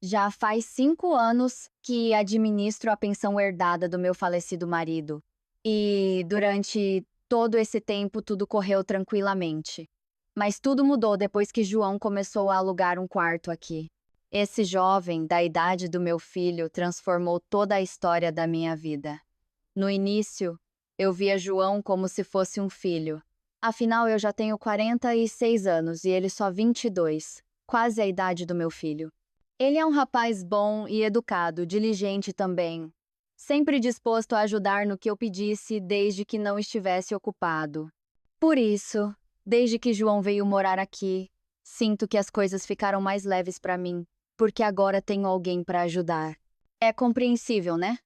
Já faz 5 anos que administro a pensão herdada do meu falecido marido. E durante todo esse tempo tudo correu tranquilamente. Mas tudo mudou depois que João começou a alugar um quarto aqui. Esse jovem, da idade do meu filho, transformou toda a história da minha vida. No início, eu via João como se fosse um filho. Afinal, eu já tenho 46 anos e ele só 22, quase a idade do meu filho. Ele é um rapaz bom e educado, diligente também, sempre disposto a ajudar no que eu pedisse desde que não estivesse ocupado. Por isso, desde que João veio morar aqui, sinto que as coisas ficaram mais leves para mim, porque agora tenho alguém para ajudar. É compreensível, né?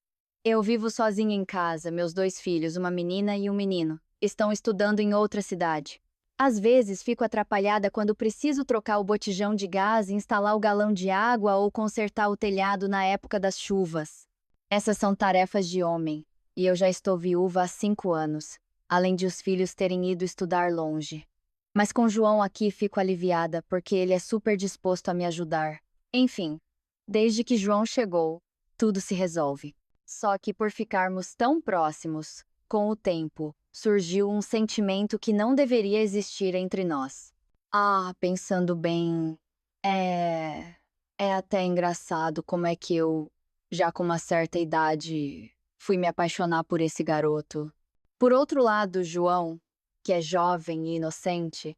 Eu vivo sozinha em casa, meus 2 filhos, uma menina e um menino, estão estudando em outra cidade. Às vezes fico atrapalhada quando preciso trocar o botijão de gás, instalar o galão de água ou consertar o telhado na época das chuvas. Essas são tarefas de homem, e eu já estou viúva há 5 anos, além de os filhos terem ido estudar longe. Mas com João aqui fico aliviada, porque ele é super disposto a me ajudar. Enfim, desde que João chegou, tudo se resolve. Só que por ficarmos tão próximos, com o tempo, surgiu um sentimento que não deveria existir entre nós. Pensando bem, é. É até engraçado como é que eu, já com uma certa idade, fui me apaixonar por esse garoto. Por outro lado, João, que é jovem e inocente,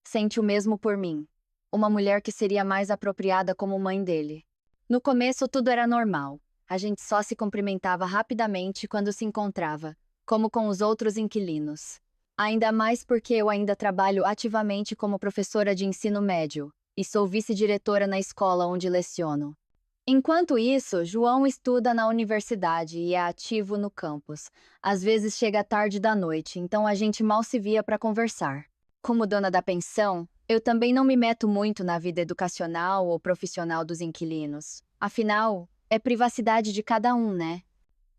sente o mesmo por mim, uma mulher que seria mais apropriada como mãe dele. No começo tudo era normal. A gente só se cumprimentava rapidamente quando se encontrava, como com os outros inquilinos. Ainda mais porque eu ainda trabalho ativamente como professora de ensino médio e sou vice-diretora na escola onde leciono. Enquanto isso, João estuda na universidade e é ativo no campus. Às vezes chega tarde da noite, então a gente mal se via para conversar. Como dona da pensão, eu também não me meto muito na vida educacional ou profissional dos inquilinos. Afinal, é privacidade de cada um, né?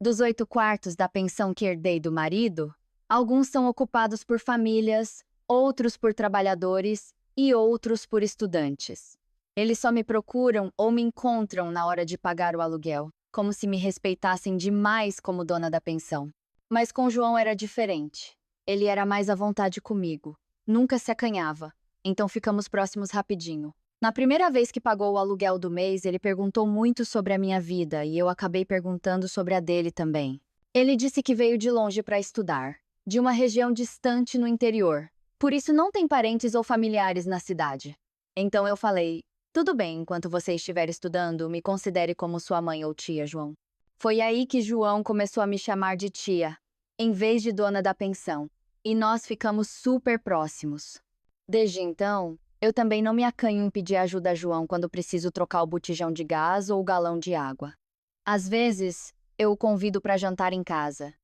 Dos 8 quartos da pensão que herdei do marido, alguns são ocupados por famílias, outros por trabalhadores e outros por estudantes. Eles só me procuram ou me encontram na hora de pagar o aluguel, como se me respeitassem demais como dona da pensão. Mas com João era diferente. Ele era mais à vontade comigo, nunca se acanhava, então ficamos próximos rapidinho. Na primeira vez que pagou o aluguel do mês, ele perguntou muito sobre a minha vida e eu acabei perguntando sobre a dele também. Ele disse que veio de longe para estudar, de uma região distante no interior, por isso não tem parentes ou familiares na cidade. Então eu falei: tudo bem, enquanto você estiver estudando, me considere como sua mãe ou tia, João. Foi aí que João começou a me chamar de tia, em vez de dona da pensão, e nós ficamos super próximos. Desde então, eu também não me acanho em pedir ajuda a João quando preciso trocar o botijão de gás ou o galão de água. Às vezes, eu o convido para jantar em casa,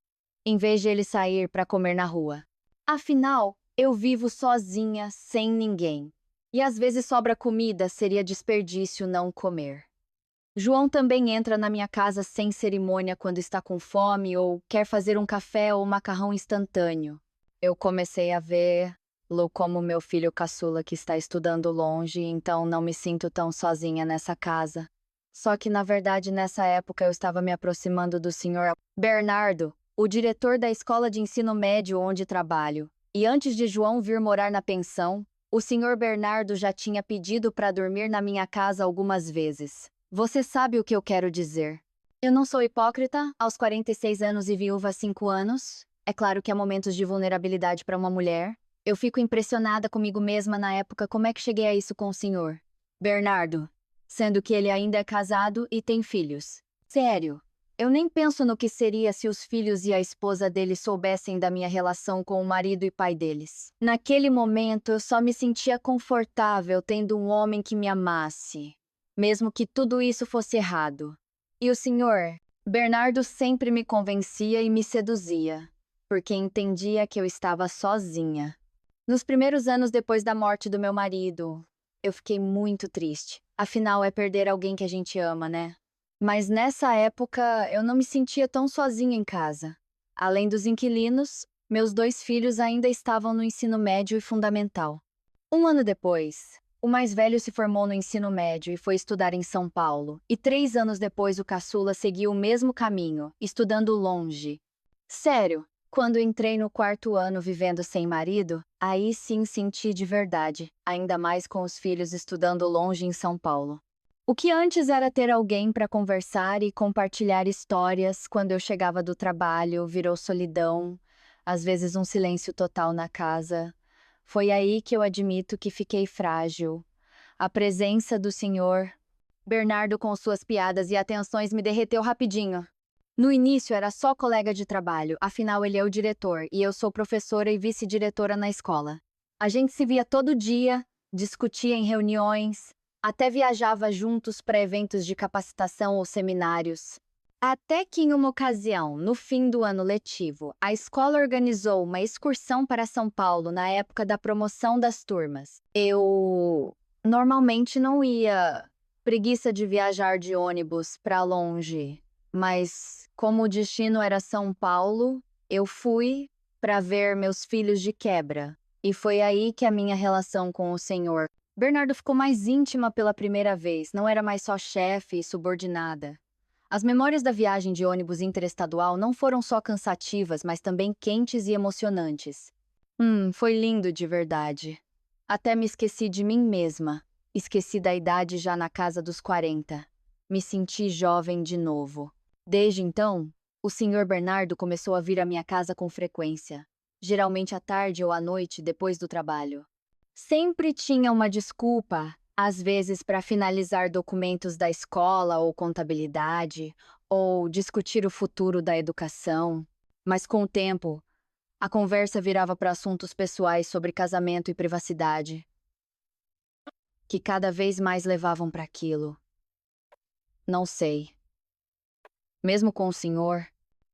em vez de ele sair para comer na rua. Afinal, eu vivo sozinha, sem ninguém. E às vezes sobra comida, seria desperdício não comer. João também entra na minha casa sem cerimônia quando está com fome ou quer fazer um café ou macarrão instantâneo. Eu comecei a vê-lo como meu filho caçula que está estudando longe, então não me sinto tão sozinha nessa casa. Só que, na verdade, nessa época eu estava me aproximando do senhor Bernardo, o diretor da escola de ensino médio onde trabalho. E antes de João vir morar na pensão, o senhor Bernardo já tinha pedido para dormir na minha casa algumas vezes. Você sabe o que eu quero dizer. Eu não sou hipócrita, aos 46 anos e viúva há 5 anos. É claro que há momentos de vulnerabilidade para uma mulher. Eu fico impressionada comigo mesma na época como é que cheguei a isso com o senhor Bernardo, sendo que ele ainda é casado e tem filhos. Sério, eu nem penso no que seria se os filhos e a esposa dele soubessem da minha relação com o marido e pai deles. Naquele momento, eu só me sentia confortável tendo um homem que me amasse, mesmo que tudo isso fosse errado. E o senhor Bernardo sempre me convencia e me seduzia, porque entendia que eu estava sozinha. Nos primeiros anos depois da morte do meu marido, eu fiquei muito triste. Afinal, é perder alguém que a gente ama, né? Mas nessa época, eu não me sentia tão sozinha em casa. Além dos inquilinos, meus 2 filhos ainda estavam no ensino médio e fundamental. Um ano depois, O mais velho se formou no ensino médio e foi estudar em São Paulo. E 3 anos depois, o caçula seguiu o mesmo caminho, estudando longe. Sério, quando entrei no 4º ano vivendo sem marido, aí sim senti de verdade, ainda mais com os filhos estudando longe em São Paulo. O que antes era ter alguém para conversar e compartilhar histórias quando eu chegava do trabalho virou solidão, às vezes um silêncio total na casa. Foi aí que eu admito que fiquei frágil. A presença do senhor Bernardo com suas piadas e atenções me derreteu rapidinho. No início era só colega de trabalho, afinal ele é o diretor e eu sou professora e vice-diretora na escola. A gente se via todo dia, discutia em reuniões, até viajava juntos para eventos de capacitação ou seminários. Até que em uma ocasião, no fim do ano letivo, a escola organizou uma excursão para São Paulo na época da promoção das turmas. Eu normalmente não ia, preguiça de viajar de ônibus para longe, mas como o destino era São Paulo, eu fui para ver meus filhos de quebra. E foi aí que a minha relação com o senhor Bernardo ficou mais íntima pela primeira vez, não era mais só chefe e subordinada. As memórias da viagem de ônibus interestadual não foram só cansativas, mas também quentes e emocionantes. Foi lindo de verdade. Até me esqueci de mim mesma. Esqueci da idade já na casa dos 40. Me senti jovem de novo. Desde então, o senhor Bernardo começou a vir à minha casa com frequência, geralmente à tarde ou à noite depois do trabalho. Sempre tinha uma desculpa, às vezes para finalizar documentos da escola ou contabilidade, ou discutir o futuro da educação. Mas com o tempo, a conversa virava para assuntos pessoais sobre casamento e privacidade, que cada vez mais levavam para aquilo. Não sei. Mesmo com o senhor,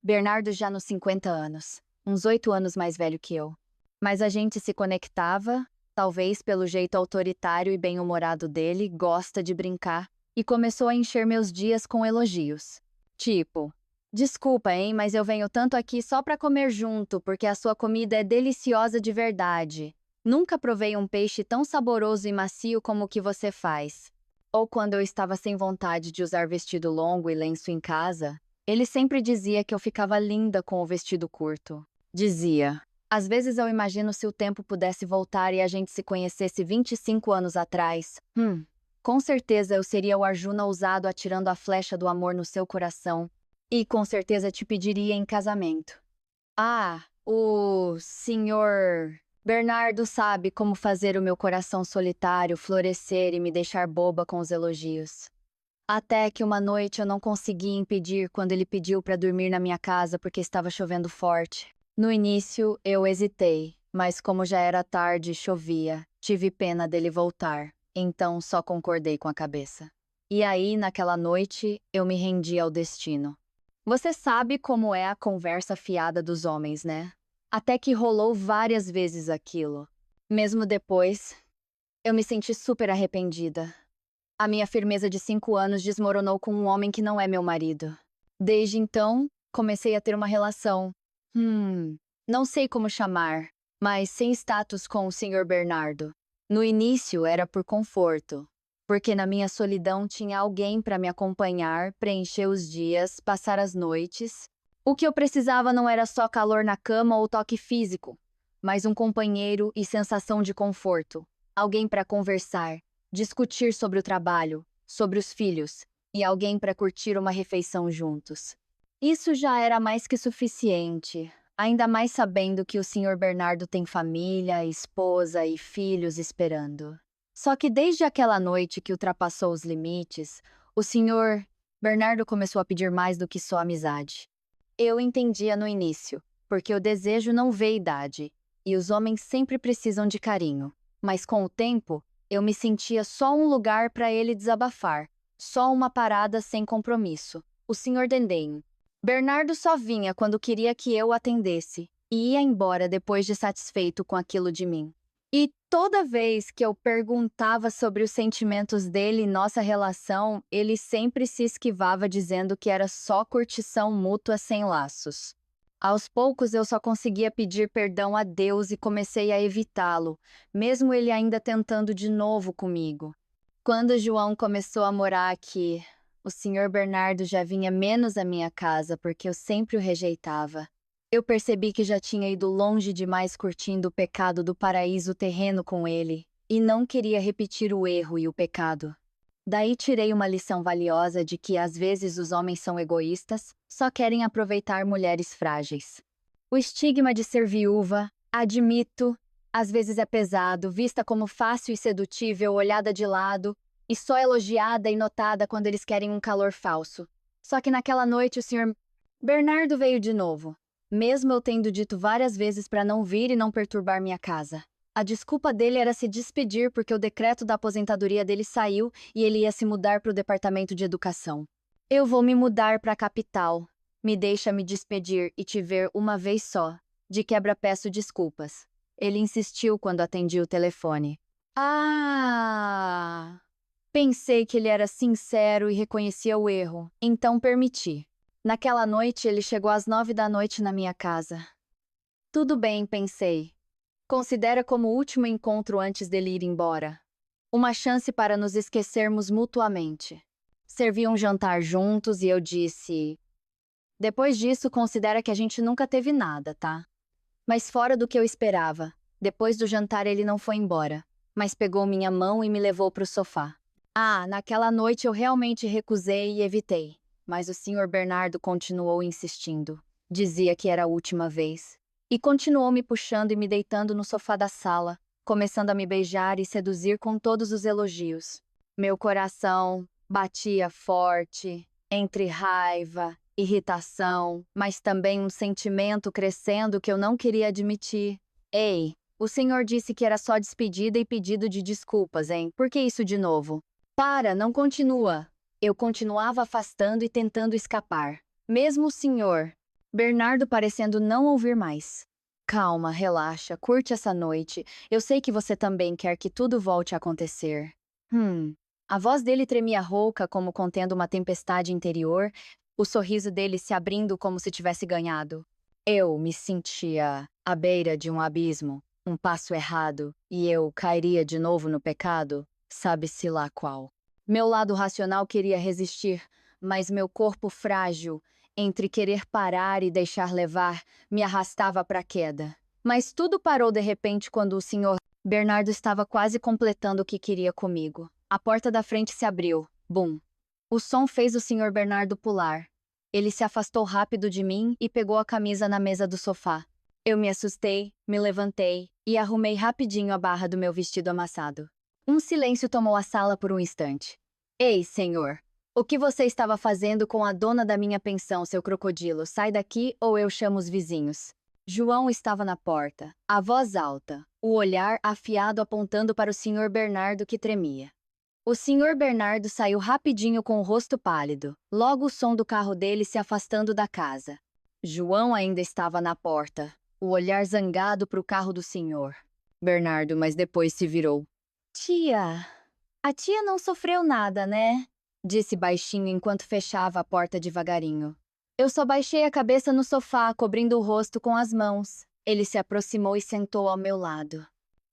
Bernardo já nos 50 anos, uns 8 anos mais velho que eu. Mas a gente se conectava, talvez pelo jeito autoritário e bem-humorado dele, gosta de brincar, e começou a encher meus dias com elogios. Tipo, desculpa, hein, mas eu venho tanto aqui só pra comer junto, porque a sua comida é deliciosa de verdade. Nunca provei um peixe tão saboroso e macio como o que você faz. Ou quando eu estava sem vontade de usar vestido longo e lenço em casa, ele sempre dizia que eu ficava linda com o vestido curto. Dizia: às vezes eu imagino se o tempo pudesse voltar e a gente se conhecesse 25 anos atrás. Com certeza eu seria o Arjuna ousado atirando a flecha do amor no seu coração. E com certeza te pediria em casamento. Ah, o senhor Bernardo sabe como fazer o meu coração solitário florescer e me deixar boba com os elogios. Até que uma noite eu não consegui impedir quando ele pediu para dormir na minha casa porque estava chovendo forte. No início, eu hesitei, mas como já era tarde e chovia, tive pena dele voltar, então só concordei com a cabeça. E aí, naquela noite, eu me rendi ao destino. Você sabe como é a conversa fiada dos homens, né? Até que rolou várias vezes aquilo. Mesmo depois, eu me senti super arrependida. A minha firmeza de 5 anos desmoronou com um homem que não é meu marido. Desde então, comecei a ter uma relação. Não sei como chamar, mas sem status com o senhor Bernardo. No início era por conforto, porque na minha solidão tinha alguém para me acompanhar, preencher os dias, passar as noites. O que eu precisava não era só calor na cama ou toque físico, mas um companheiro e sensação de conforto. Alguém para conversar, discutir sobre o trabalho, sobre os filhos, e alguém para curtir uma refeição juntos. Isso já era mais que suficiente, ainda mais sabendo que o senhor Bernardo tem família, esposa e filhos esperando. Só que desde aquela noite que ultrapassou os limites, o senhor Bernardo começou a pedir mais do que só amizade. Eu entendia no início, porque o desejo não vê idade, e os homens sempre precisam de carinho. Mas com o tempo, eu me sentia só um lugar para ele desabafar, só uma parada sem compromisso. O senhor Dendem. Bernardo só vinha quando queria que eu o atendesse, e ia embora depois de satisfeito com aquilo de mim. E toda vez que eu perguntava sobre os sentimentos dele e nossa relação, ele sempre se esquivava dizendo que era só curtição mútua sem laços. Aos poucos eu só conseguia pedir perdão a Deus e comecei a evitá-lo, mesmo ele ainda tentando de novo comigo. Quando João começou a morar aqui, o senhor Bernardo já vinha menos à minha casa porque eu sempre o rejeitava. Eu percebi que já tinha ido longe demais curtindo o pecado do paraíso terreno com ele, e não queria repetir o erro e o pecado. Daí tirei uma lição valiosa de que às vezes os homens são egoístas, só querem aproveitar mulheres frágeis. O estigma de ser viúva, admito, às vezes é pesado, vista como fácil e sedutível, olhada de lado, e só elogiada e notada quando eles querem um calor falso. Só que naquela noite o senhor Bernardo veio de novo, mesmo eu tendo dito várias vezes para não vir e não perturbar minha casa. A desculpa dele era se despedir porque o decreto da aposentadoria dele saiu e ele ia se mudar para o departamento de educação. Eu vou me mudar para a capital. Me deixa me despedir e te ver uma vez só. De quebra peço desculpas. Ele insistiu quando atendi o telefone. Ah! Pensei que ele era sincero e reconhecia o erro, então permiti. Naquela noite ele chegou às 9 da noite na minha casa. Tudo bem, pensei. Considera como o último encontro antes dele ir embora. Uma chance para nos esquecermos mutuamente. Servi um jantar juntos e eu disse: depois disso, considera que a gente nunca teve nada, tá? Mas fora do que eu esperava. Depois do jantar ele não foi embora, mas pegou minha mão e me levou para o sofá. Ah, naquela noite eu realmente recusei e evitei, mas o senhor Bernardo continuou insistindo. Dizia que era a última vez. E continuou me puxando e me deitando no sofá da sala, começando a me beijar e seduzir com todos os elogios. Meu coração batia forte, entre raiva, irritação, mas também um sentimento crescendo que eu não queria admitir. Ei, o senhor disse que era só despedida e pedido de desculpas, hein? Por que isso de novo? Para, não continua. Eu continuava afastando e tentando escapar. Mesmo o senhor Bernardo parecendo não ouvir mais. Calma, relaxa, curte essa noite. Eu sei que você também quer que tudo volte a acontecer. A voz dele tremia rouca como contendo uma tempestade interior, o sorriso dele se abrindo como se tivesse ganhado. Eu me sentia à beira de um abismo, um passo errado, e eu cairia de novo no pecado, sabe-se lá qual. Meu lado racional queria resistir, mas meu corpo frágil, entre querer parar e deixar levar, me arrastava para a queda. Mas tudo parou de repente quando o senhor Bernardo estava quase completando o que queria comigo. A porta da frente se abriu. Bum! O som fez o senhor Bernardo pular. Ele se afastou rápido de mim e pegou a camisa na mesa do sofá. Eu me assustei, me levantei e arrumei rapidinho a barra do meu vestido amassado. Um silêncio tomou a sala por um instante. Ei, senhor! O que você estava fazendo com a dona da minha pensão, seu crocodilo? Sai daqui ou eu chamo os vizinhos. João estava na porta, a voz alta, o olhar afiado apontando para o senhor Bernardo que tremia. O senhor Bernardo saiu rapidinho com o rosto pálido, logo o som do carro dele se afastando da casa. João ainda estava na porta, o olhar zangado para o carro do senhor Bernardo, mas depois se virou. Tia, a tia não sofreu nada, né? Disse baixinho enquanto fechava a porta devagarinho. Eu só baixei a cabeça no sofá, cobrindo o rosto com as mãos. Ele se aproximou e sentou ao meu lado.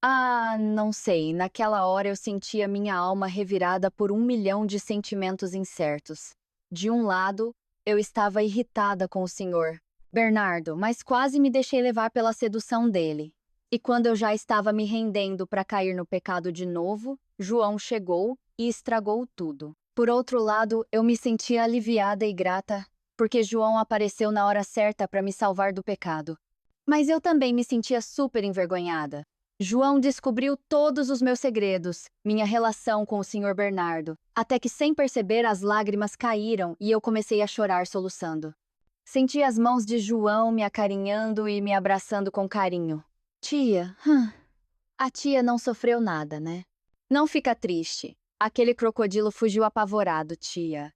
Ah, não sei, naquela hora eu sentia minha alma revirada por 1 milhão de sentimentos incertos. De um lado, eu estava irritada com o senhor Bernardo, mas quase me deixei levar pela sedução dele. E quando eu já estava me rendendo para cair no pecado de novo, João chegou e estragou tudo. Por outro lado, eu me sentia aliviada e grata, porque João apareceu na hora certa para me salvar do pecado. Mas eu também me sentia super envergonhada. João descobriu todos os meus segredos, minha relação com o senhor Bernardo, até que sem perceber as lágrimas caíram e eu comecei a chorar soluçando. Senti as mãos de João me acarinhando e me abraçando com carinho. Tia, a tia não sofreu nada, né? Não fica triste. Aquele crocodilo fugiu apavorado, tia.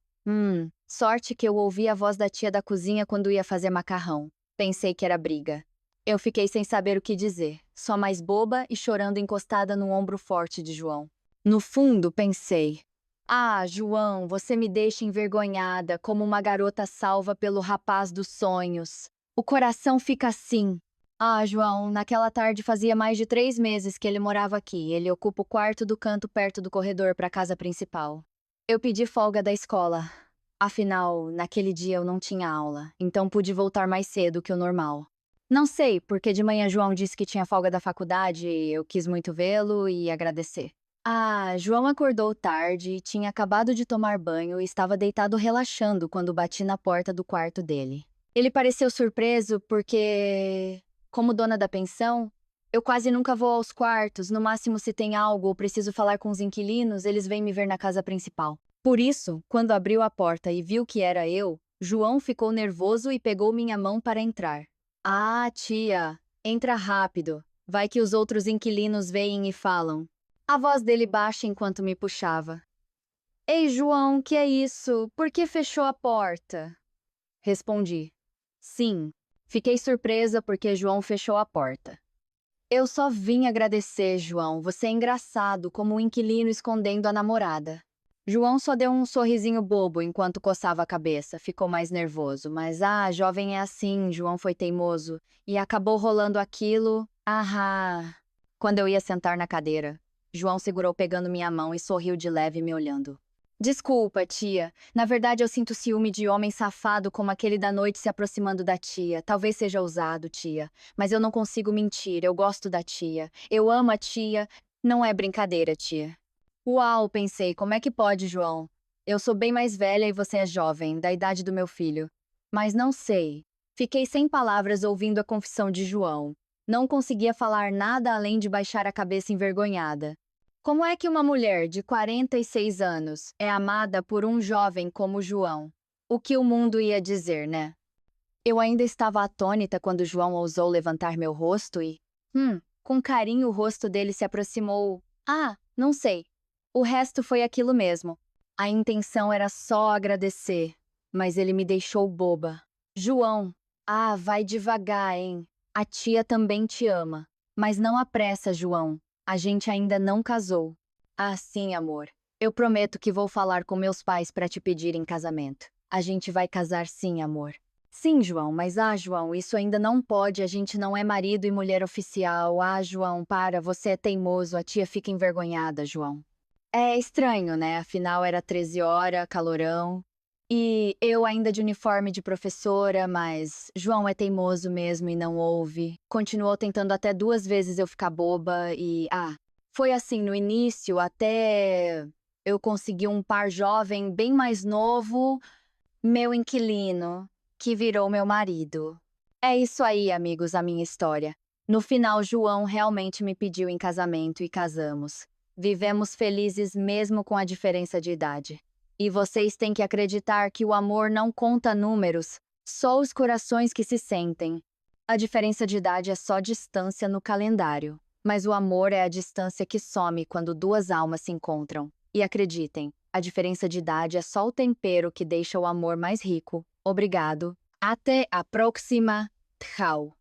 Sorte que eu ouvi a voz da tia da cozinha quando ia fazer macarrão. Pensei que era briga. Eu fiquei sem saber o que dizer, só mais boba e chorando encostada no ombro forte de João. No fundo, pensei: ah, João, você me deixa envergonhada como uma garota salva pelo rapaz dos sonhos. O coração fica assim. Ah, João, naquela tarde fazia mais de 3 meses que ele morava aqui. Ele ocupa o quarto do canto perto do corredor para a casa principal. Eu pedi folga da escola. Afinal, naquele dia eu não tinha aula, então pude voltar mais cedo que o normal. Não sei, porque de manhã João disse que tinha folga da faculdade e eu quis muito vê-lo e agradecer. Ah, João acordou tarde, tinha acabado de tomar banho e estava deitado relaxando quando bati na porta do quarto dele. Ele pareceu surpreso porque, como dona da pensão, eu quase nunca vou aos quartos, no máximo se tem algo ou preciso falar com os inquilinos, eles vêm me ver na casa principal. Por isso, quando abriu a porta e viu que era eu, João ficou nervoso e pegou minha mão para entrar. Ah, tia, entra rápido. Vai que os outros inquilinos veem e falam. A voz dele baixa enquanto me puxava. Ei, João, que é isso? Por que fechou a porta? Respondi. Sim. Fiquei surpresa porque João fechou a porta. Eu só vim agradecer, João. Você é engraçado, como um inquilino escondendo a namorada. João só deu um sorrisinho bobo enquanto coçava a cabeça, ficou mais nervoso. Mas, jovem é assim, João foi teimoso. E acabou rolando aquilo. Quando eu ia sentar na cadeira, João segurou pegando minha mão e sorriu de leve me olhando. Desculpa, tia. Na verdade, eu sinto ciúme de homem safado como aquele da noite se aproximando da tia. Talvez seja ousado, tia. Mas eu não consigo mentir. Eu gosto da tia. Eu amo a tia. Não é brincadeira, tia. Uau, pensei, como é que pode, João? Eu sou bem mais velha e você é jovem, da idade do meu filho. Mas não sei. Fiquei sem palavras ouvindo a confissão de João. Não conseguia falar nada além de baixar a cabeça envergonhada. Como é que uma mulher de 46 anos é amada por um jovem como João? O que o mundo ia dizer, né? Eu ainda estava atônita quando João ousou levantar meu rosto e... com carinho o rosto dele se aproximou. Não sei. O resto foi aquilo mesmo. A intenção era só agradecer, mas ele me deixou boba. João, vai devagar, hein? A tia também te ama. Mas não apressa, João. A gente ainda não casou. Sim, amor. Eu prometo que vou falar com meus pais para te pedir em casamento. A gente vai casar sim, amor. Sim, João, mas João, isso ainda não pode, a gente não é marido e mulher oficial. João, para, você é teimoso, a tia fica envergonhada, João. É estranho, né? Afinal era 13 horas, calorão. E eu ainda de uniforme de professora, mas João é teimoso mesmo e não ouve. Continuou tentando até 2 vezes eu ficar boba e, foi assim no início até eu conseguir um par jovem bem mais novo, meu inquilino, que virou meu marido. É isso aí, amigos, a minha história. No final, João realmente me pediu em casamento e casamos. Vivemos felizes mesmo com a diferença de idade. E vocês têm que acreditar que o amor não conta números, só os corações que se sentem. A diferença de idade é só distância no calendário, mas o amor é a distância que some quando duas almas se encontram. E acreditem, a diferença de idade é só o tempero que deixa o amor mais rico. Obrigado. Até a próxima. Tchau.